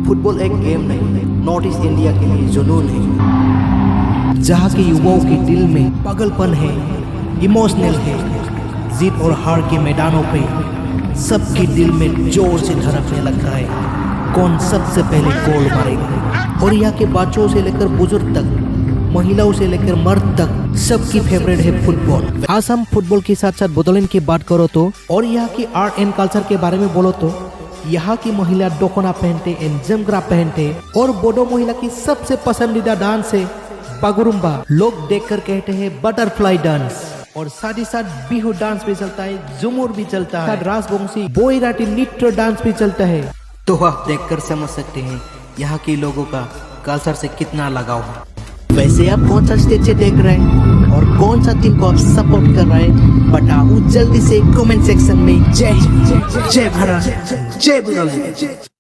Football एक game नहीं, north east India के लिए जुनून है, जहाँ के युवाओं के दिल में पागलपन है, इमोशनल है। जीत और हार के मैदानों पे सबके दिल में जोर से धड़कने लगता है, कौन सबसे पहले गोल मारेगा। और यहाँ के बच्चों से लेकर बुजुर्ग तक, महिलाओं से लेकर मर्द तक सबकी फेवरेट है फुटबॉल। आज हम फुटबॉल के साथ साथ बोडोलैंड की बात करो तो, और यहाँ की आर्ट एंड कल्चर के बारे में बोलो तो, यहाँ की महिला डोकोना पहनते एंड जमग्रा पहनते, और बोडो महिला की सबसे पसंदीदा डांस है बागुरुम्बा। लोग देखकर कहते हैं बटरफ्लाई डांस। और साथ ही साथ बिहू डांस भी चलता है, झूमर भी चलता है, राजवंशी बोईराटी नृत्य डांस भी चलता है। तो आप देखकर समझ सकते हैं यहाँ के लोगों का कल्चर से कितना लगाव है। वैसे आप कौन सा स्टेज से देख रहे हैं और कौन सा टीम को आप सपोर्ट कर रहे हैं, बताओ जल्दी से कमेंट सेक्शन में। जय भारत, जय बोडोलैंड।